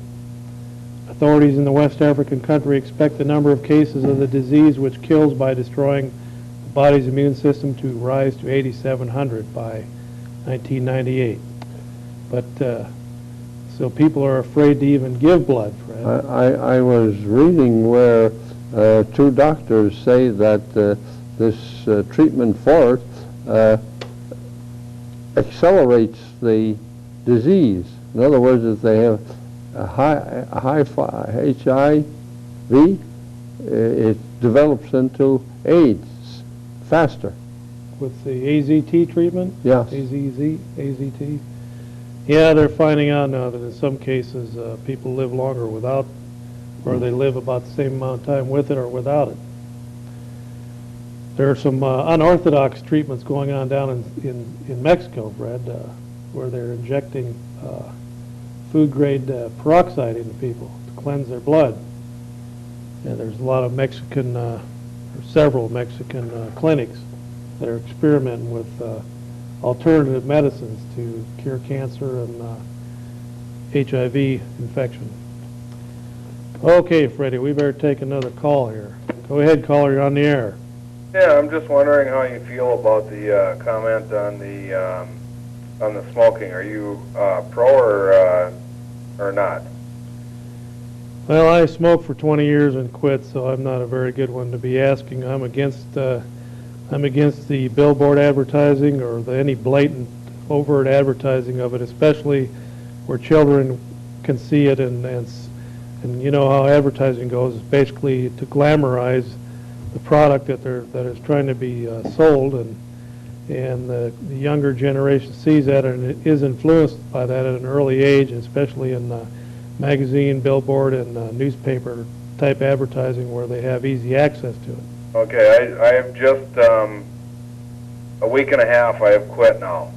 Authorities in the West African country expect the number of cases of the disease which kills by destroying the body's immune system to rise to 8,700 by 1998. But, so people are afraid to even give blood, Fred. I was reading where two doctors say that this treatment for it accelerates the disease. In other words, if they have a high HIV, it develops into AIDS faster. With the AZT treatment? Yes. AZT? Yeah, they're finding out now that in some cases, people live longer without, or they live about the same amount of time with it or without it. There are some unorthodox treatments going on down in Mexico, Fred, where they're injecting food-grade peroxide into people to cleanse their blood. And there's a lot of Mexican, or several Mexican clinics that are experimenting with alternative medicines to cure cancer and HIV infection. Okay, Freddie, we better take another call here. Go ahead, caller, you're on the air. Yeah, I'm just wondering how you feel about the comment on the smoking. Are you pro or not? Well, I smoked for 20 years and quit, so I'm not a very good one to be asking. I'm against the billboard advertising or any blatant, overt advertising of it, especially where children can see it, and you know how advertising goes. It's basically to glamorize the product that is trying to be sold, and the younger generation sees that and it is influenced by that at an early age, especially in magazine, billboard, and newspaper type advertising where they have easy access to it. Okay, I have just a week and a half. I have quit now,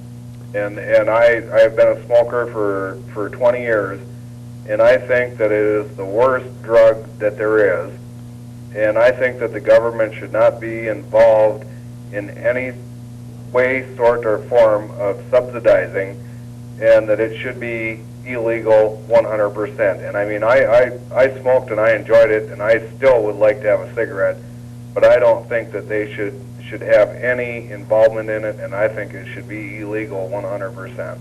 and I have been a smoker for 20 years, and I think that it is the worst drug that there is, and I think that the government should not be involved in any way, sort, or form of subsidizing, and that it should be illegal 100%. And I mean, I smoked and I enjoyed it, and I still would like to have a cigarette, but I don't think that they should have any involvement in it, and I think it should be illegal 100%.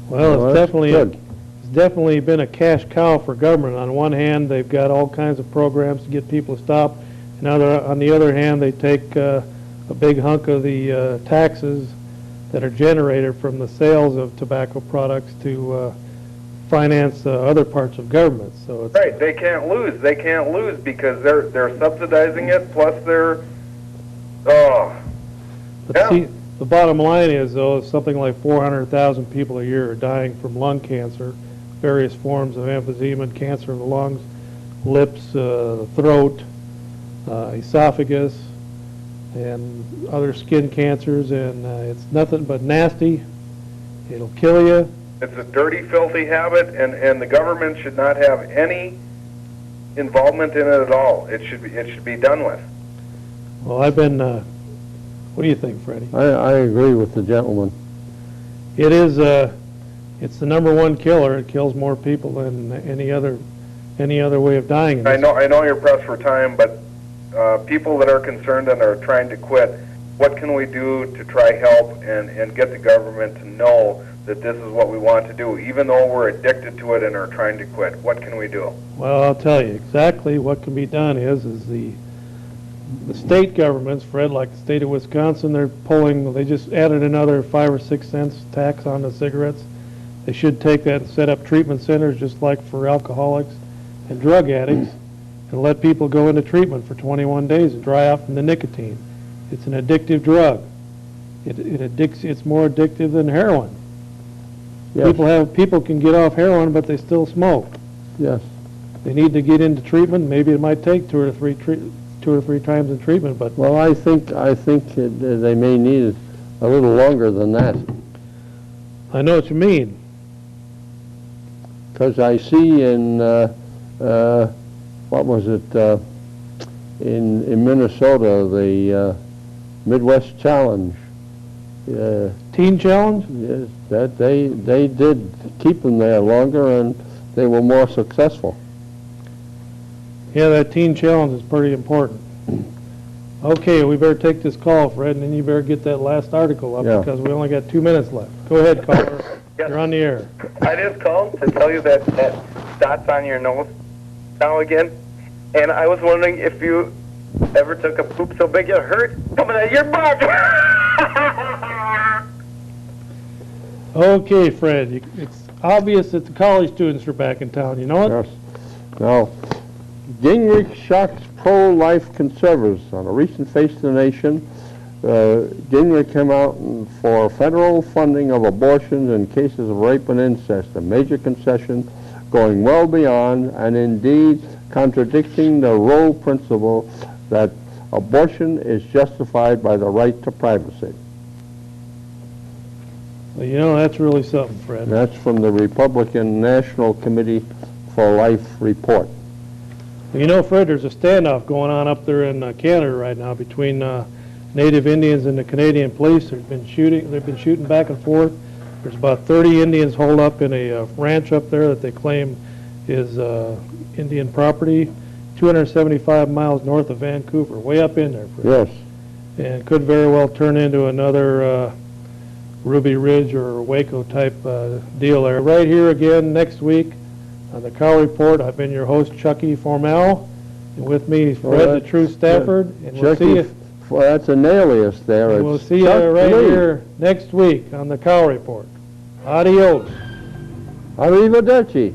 Well, that's good. It's definitely been a cash cow for government. On one hand, they've got all kinds of programs to get people to stop, and on the other hand, they take a big hunk of the taxes that are generated from the sales of tobacco products to finance other parts of government. So it's Right, they can't lose. They can't lose because they're subsidizing it. Plus, they're But Yeah. see, the bottom line is, though, something like 400,000 people a year are dying from lung cancer, various forms of emphysema, cancer of the lungs, lips, throat, esophagus, and other skin cancers, and it's nothing but nasty. It'll kill you. it's a dirty, filthy habit, and the government should not have any involvement in it at all. It should be done with. Well, what do you think, Freddie? I agree with the gentleman. It is, it's the number one killer. It kills more people than any other way of dying. I know you're pressed for time, but people that are concerned and are trying to quit, what can we do to try help and get the government to know that this is what we want to do, even though we're addicted to it and are trying to quit? What can we do? Well, I'll tell you exactly what can be done is the state governments, Fred, like the state of Wisconsin, they just added another 5 or 6 cents tax on the cigarettes. They should take that and set up treatment centers just like for alcoholics and drug addicts and let people go into treatment for 21 days and dry out from the nicotine. It's an addictive drug. It addicts. It's more addictive than heroin. Yes. People can get off heroin, but they still smoke. Yes. They need to get into treatment. Maybe it might take two or three times in treatment, but Well, I think they may need it a little longer than that, I know what you mean. because I see in what was it in Minnesota, the Midwest Challenge. Teen Challenge? Yes, that they did keep them there longer, and they were more successful. Yeah, that Teen Challenge is pretty important. Okay, we better take this call, Fred, and then you better get that last article up Yeah. because we only got 2 minutes left. Go ahead, caller. Yes. You're on the air. I just called to tell you that dots on your nose now again, and I was wondering if you ever took a poop so big it hurt coming out of your butt. Okay, Fred, it's obvious that the college students are back in town. You know it? Yes. Now, Gingrich shocks pro-life conservatives on a recent Face the Nation. Gingrich came out for federal funding of abortions in cases of rape and incest, a major concession going well beyond and indeed contradicting the Roe principle that abortion is justified by the right to privacy. Well, you know, that's really something, Fred. And that's from the Republican National Committee for Life report. Well, you know, Fred, there's a standoff going on up there in Canada right now between Native Indians and the Canadian police. They've been shooting back and forth. There's about 30 Indians holed up in a ranch up there that they claim is Indian property, 275 miles north of Vancouver, way up in there, Fred. Yes. And could very well turn into another Ruby Ridge or Waco type deal there. Right here again next week on the Cow Report. I've been your host, Chucky Formel, and with me is Fred the True Stafford, and we'll see you. Well, that's an alias there. And we'll It's see you Chuck right Lee. here next week on the Cow Report. Adios. Arrivederci.